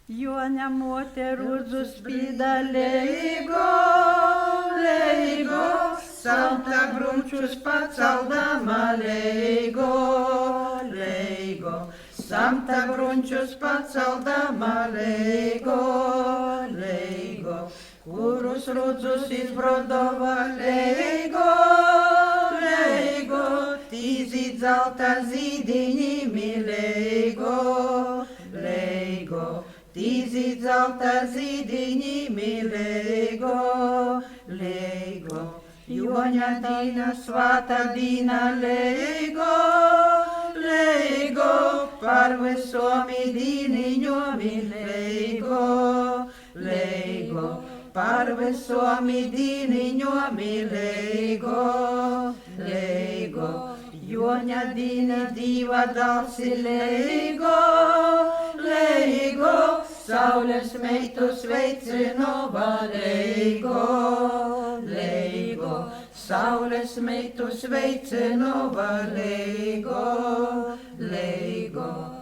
Jonia moterų suspida leigo, leigo, Santa grunčius paceldama leigo, leigo. Santa grunčius paceldama leigo, leigo. Kurus rudzus izbrodova leigo, leigo. Tīzīt zelta zīdiņi leigo, leigo. Tīzīt zelta zīdiņi leigo, leigo. Joņa dīna, svāta dīna leigo, leigo. Par visomi dīniņomi leigo, leigo. Par visomi dīniņomi leigo, leigo. Joņa dīna dīva dalsi leigo, leigo. Saules meitu sveicinova leigo, leigo. Saules meitu sveicinova leigo, leigo.